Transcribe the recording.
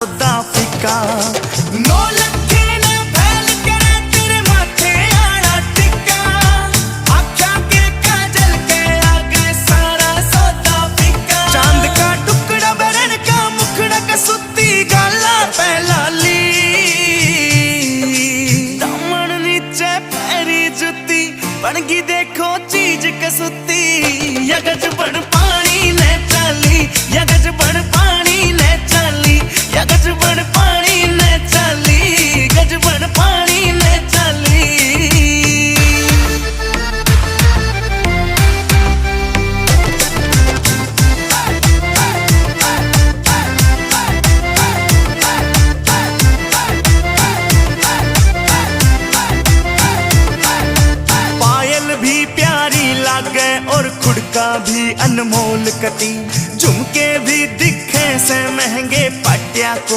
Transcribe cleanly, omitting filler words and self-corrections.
सौदा फीका नौ लखे ना फैल करे तेरे माथे आड़ा टिक्का आख्या के काजल के आगे सारा सौदा फीका चांद का टुकड़ा बरन का मुखड़ा का सुती गाला पहला ली दामन नीचे पैरी जुती बनगी देखो चीज कसुती यगज बन पानी ने चाली यगज बन पानी ने चाली यगज बन पानी ने चाली गज बन पानी ने चाली पायल भी प्यारी लागे और खुड़का भी अनमोल कटी झुमके भी दिखे से महंगे पाटिया को